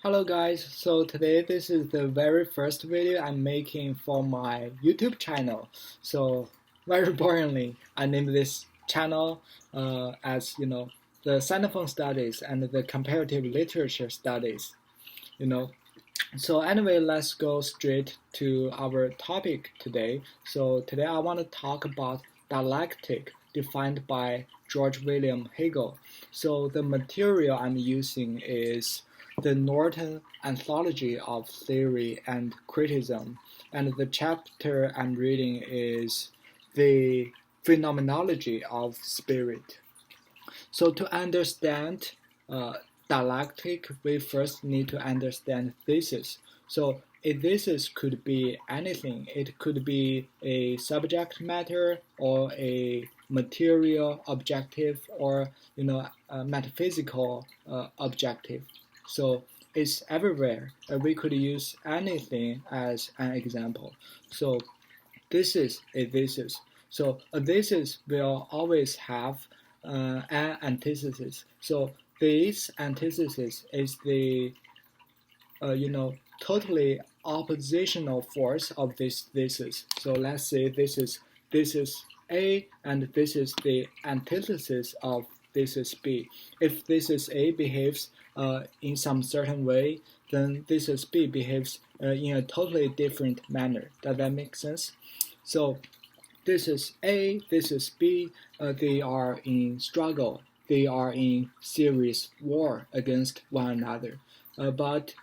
Hello guys, so today this is the very first video I'm making for my YouTube channel. So very boringly, I named this channel as the Sinophone studies and the comparative literature studies. You know, so anyway, let's go straight to our topic today. So today I want to talk about dialectic defined by George William Hegel. So the material I'm using is the Norton Anthology of Theory and Criticism, and the chapter I'm reading is the Phenomenology of Spirit. So to understand dialectic, we first need to understand thesis. So a thesis could be anything. It could be a subject matter or a material objective or a metaphysical objective. So it's everywhere. We could use anything as an example. So this is a thesis. So a thesis will always have an antithesis. So this antithesis is the totally oppositional force of this thesis. So let's say this is A and this is the antithesis of this is B. If this is A behaves in some certain way, then this is B behaves in a totally different manner. Does that make sense? So this is A, this is B, they are in struggle. They are in serious war against one another. But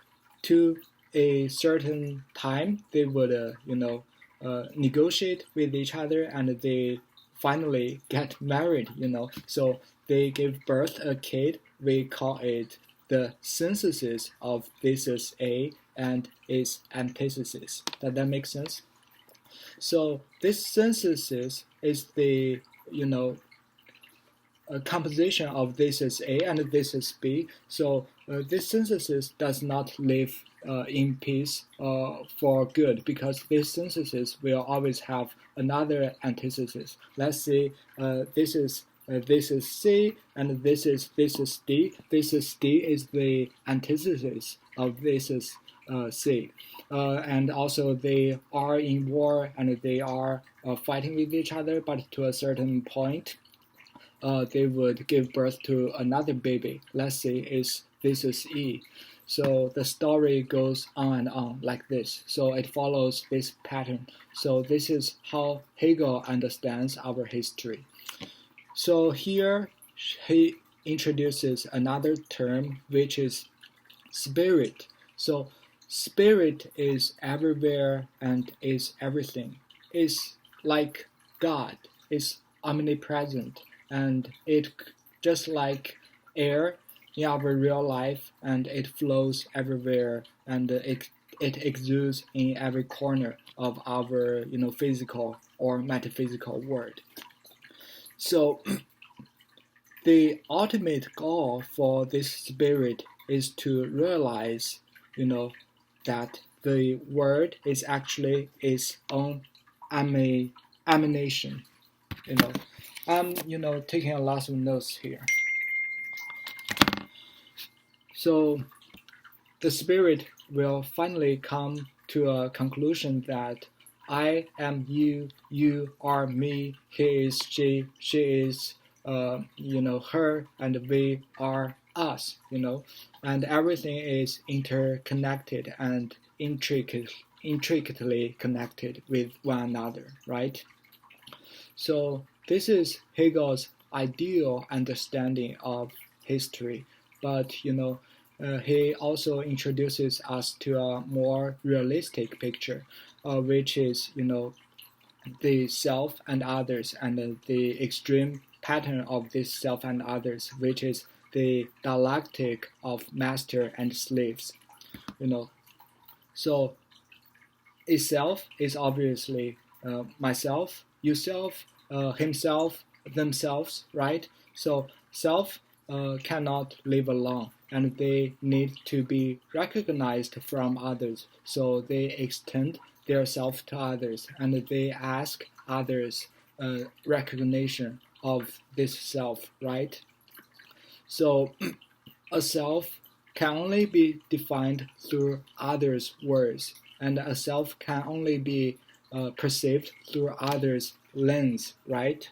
to a certain time, they would, negotiate with each other and they finally get married, So they give birth a kid. We call it the synthesis of this is A and its antithesis. Does that make sense? So this synthesis is the composition of this is A and this is B. So this synthesis does not live in peace for good, because this synthesis will always have another antithesis. Let's say this is C and this is D. This is D is the antithesis of this is C. And also they are in war and they are fighting with each other, but to a certain point, they would give birth to another baby. Let's say this is E. So the story goes on and on like this. So it follows this pattern. So this is how Hegel understands our history. So here he introduces another term, which is spirit. So spirit is everywhere and is everything. It's like God. It's omnipresent. And it just like air in our real life, and it flows everywhere, and it exudes in every corner of our physical or metaphysical world. So the ultimate goal for this spirit is to realize that the world is actually its own emanation. I'm taking a lot of notes here. So the spirit will finally come to a conclusion that I am you, you are me, he is she is her, and we are us, and everything is interconnected and intricately connected with one another, right? So this is Hegel's ideal understanding of history, but he also introduces us to a more realistic picture, which is the self and others, and the extreme pattern of this self and others, which is the dialectic of master and slaves. So itself is obviously myself, yourself, himself, themselves, right? So self cannot live alone, and they need to be recognized from others. So they extend their self to others, and they ask others recognition of this self, right? So a self can only be defined through others' words, and a self can only be perceived through others' lens, right?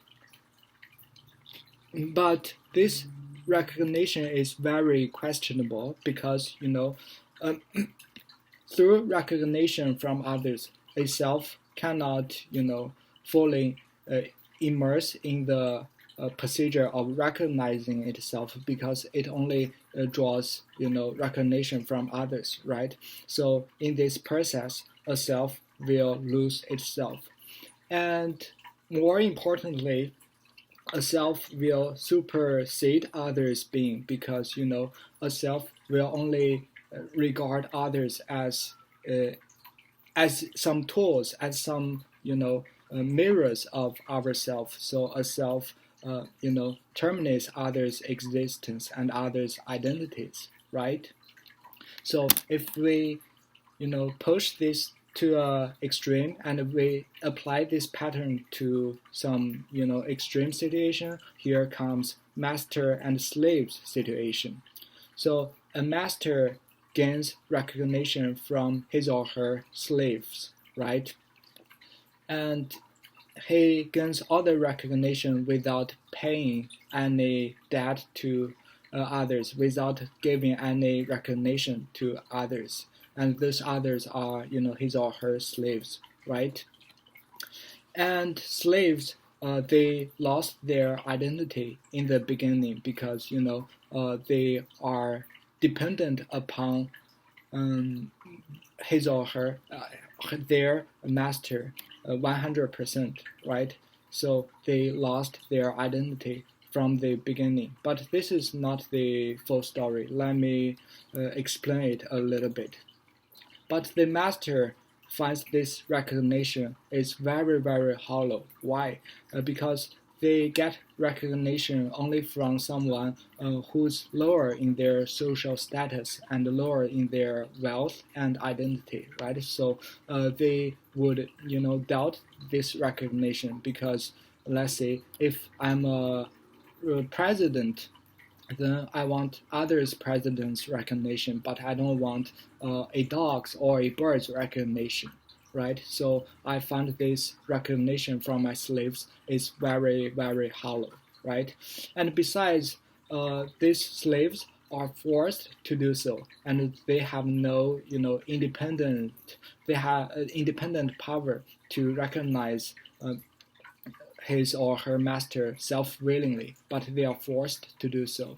But this recognition is very questionable because, through recognition from others, a self cannot, fully immerse in the procedure of recognizing itself because it only draws, recognition from others, right? So in this process, a self will lose itself. And more importantly, a self will supersede others being because, a self will only regard others as some tools, as some, mirrors of ourselves. So a self, terminates others' existence and others' identities, right? So if we, push this to an extreme and we apply this pattern to some, extreme situation, here comes master and slaves situation. So a master gains recognition from his or her slaves, right? And he gains other recognition without paying any debt to others, without giving any recognition to others. And those others are, his or her slaves, right? And slaves, they lost their identity in the beginning because, they are dependent upon his or her, their master 100%, right? So they lost their identity from the beginning. But this is not the full story. Let me explain it a little bit. But the master finds this recognition is very, very hollow. Why? Because they get recognition only from someone who's lower in their social status and lower in their wealth and identity, right? So they would, doubt this recognition because, let's say, if I'm a president, then I want others' president's recognition, but I don't want a dog's or a bird's recognition, right? So I find this recognition from my slaves is very, very hollow, right? And besides, these slaves are forced to do so, and they have no, they have independent power to recognize his or her master self-willingly, but they are forced to do so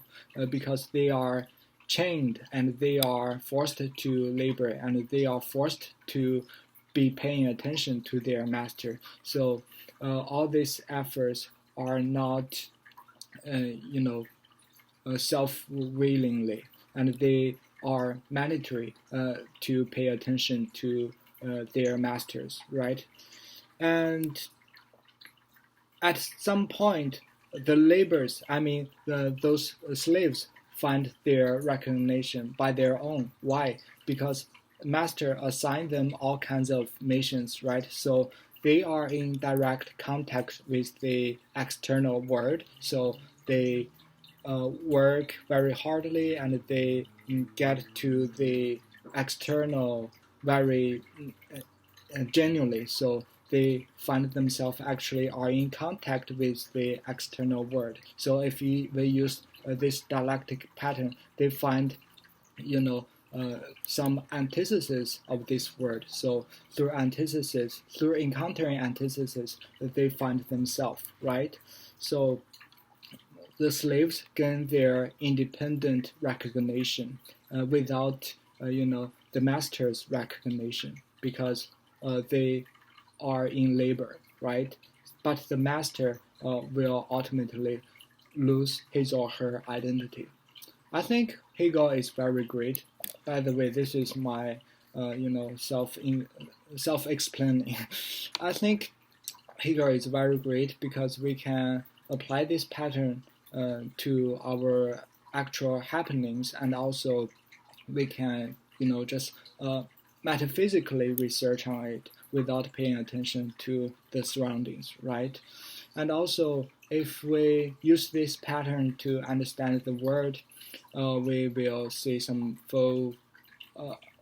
because they are chained and they are forced to labor and they are forced to be paying attention to their master. So all these efforts are not, self-willingly, and they are mandatory to pay attention to their masters, right? And at some point, the laborers, those slaves, find their recognition by their own. Why? Because master assigned them all kinds of missions, right? So they are in direct contact with the external world. So they work very hardly and they get to the external very genuinely. So they find themselves actually are in contact with the external world. So if we use this dialectic pattern, they find, some antithesis of this word. So through encountering antithesis, they find themselves, right? So the slaves gain their independent recognition without, the master's recognition because they are in labor, right? But the master will ultimately lose his or her identity. I think Hegel is very great. By the way, this is my, self-explaining. I think Hegel is very great because we can apply this pattern to our actual happenings, and also we can, just metaphysically research on it without paying attention to the surroundings, right? And also, if we use this pattern to understand the world, we will see some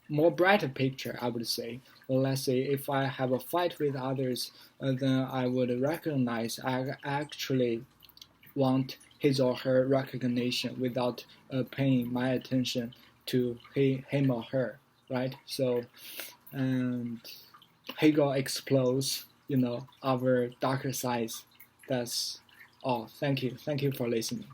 more brighter picture, I would say. Well, let's say if I have a fight with others, then I would recognize I actually want his or her recognition without paying my attention to him or her, right? So, and Hegel explores, our darker sides. That's all. Thank you for listening.